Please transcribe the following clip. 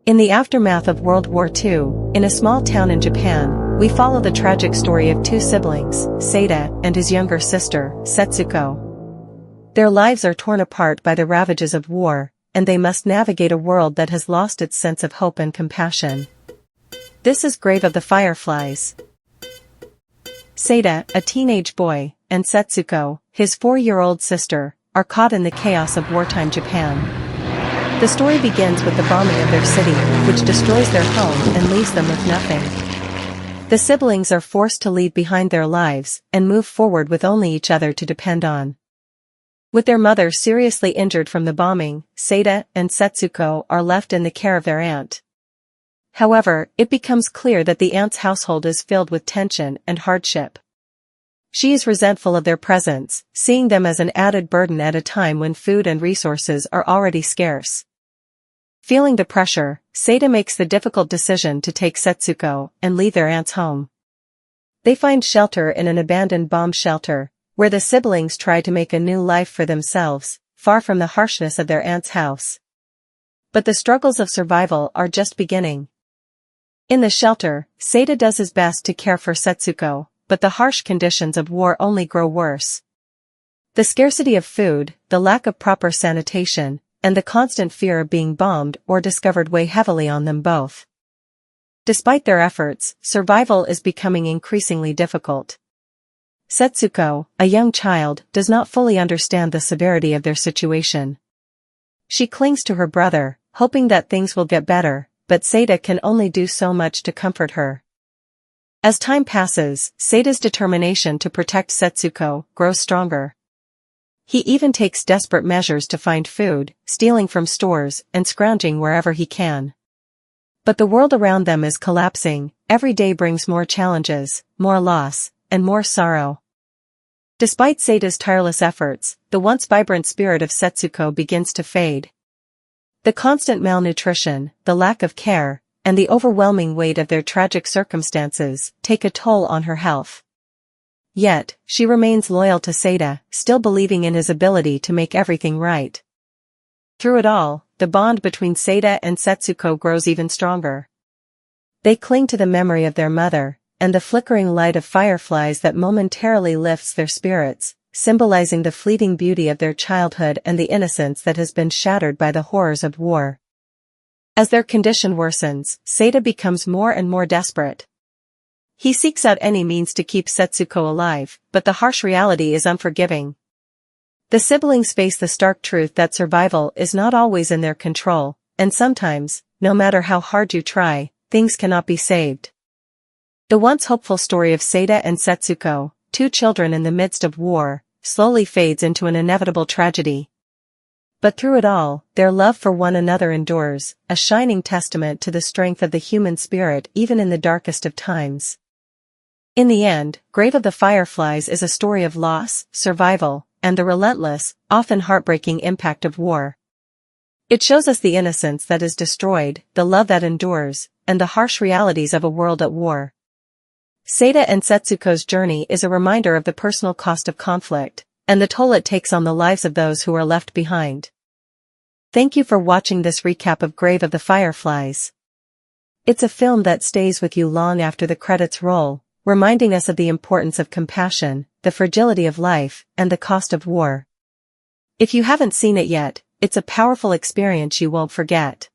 In the aftermath of World War II, in a small town in Japan, we follow the tragic story of two siblings, Seita and his younger sister, Setsuko. Their lives are torn apart by the ravages of war, and they must navigate a world that has lost its sense of hope and compassion. This is Grave of the Fireflies. Seita, a teenage boy, and Setsuko, his 4-year-old sister, are caught in the chaos of wartime Japan. The story begins with the bombing of their city, which destroys their home and leaves them with nothing. The siblings are forced to leave behind their lives and move forward with only each other to depend on. With their mother seriously injured from the bombing, Seita and Setsuko are left in the care of their aunt. However, it becomes clear that the aunt's household is filled with tension and hardship. She is resentful of their presence, seeing them as an added burden at a time when food and resources are already scarce. Feeling the pressure, Seita makes the difficult decision to take Setsuko and leave their aunt's home. They find shelter in an abandoned bomb shelter, where the siblings try to make a new life for themselves, far from the harshness of their aunt's house. But the struggles of survival are just beginning. In the shelter, Seita does his best to care for Setsuko, but the harsh conditions of war only grow worse. The scarcity of food, the lack of proper sanitation, and the constant fear of being bombed or discovered weigh heavily on them both. Despite their efforts, survival is becoming increasingly difficult. Setsuko, a young child, does not fully understand the severity of their situation. She clings to her brother, hoping that things will get better, but Seita can only do so much to comfort her. As time passes, Seita's determination to protect Setsuko grows stronger. He even takes desperate measures to find food, stealing from stores and scrounging wherever he can. But the world around them is collapsing. Every day brings more challenges, more loss, and more sorrow. Despite Seita's tireless efforts, the once vibrant spirit of Setsuko begins to fade. The constant malnutrition, the lack of care, and the overwhelming weight of their tragic circumstances take a toll on her health. Yet, she remains loyal to Seita, still believing in his ability to make everything right. Through it all, the bond between Seita and Setsuko grows even stronger. They cling to the memory of their mother, and the flickering light of fireflies that momentarily lifts their spirits, symbolizing the fleeting beauty of their childhood and the innocence that has been shattered by the horrors of war. As their condition worsens, Seita becomes more and more desperate. He seeks out any means to keep Setsuko alive, but the harsh reality is unforgiving. The siblings face the stark truth that survival is not always in their control, and sometimes, no matter how hard you try, things cannot be saved. The once hopeful story of Seita and Setsuko, two children in the midst of war, slowly fades into an inevitable tragedy. But through it all, their love for one another endures, a shining testament to the strength of the human spirit even in the darkest of times. In the end, Grave of the Fireflies is a story of loss, survival, and the relentless, often heartbreaking impact of war. It shows us the innocence that is destroyed, the love that endures, and the harsh realities of a world at war. Seita and Setsuko's journey is a reminder of the personal cost of conflict, and the toll it takes on the lives of those who are left behind. Thank you for watching this recap of Grave of the Fireflies. It's a film that stays with you long after the credits roll, reminding us of the importance of compassion, the fragility of life, and the cost of war. If you haven't seen it yet, it's a powerful experience you won't forget.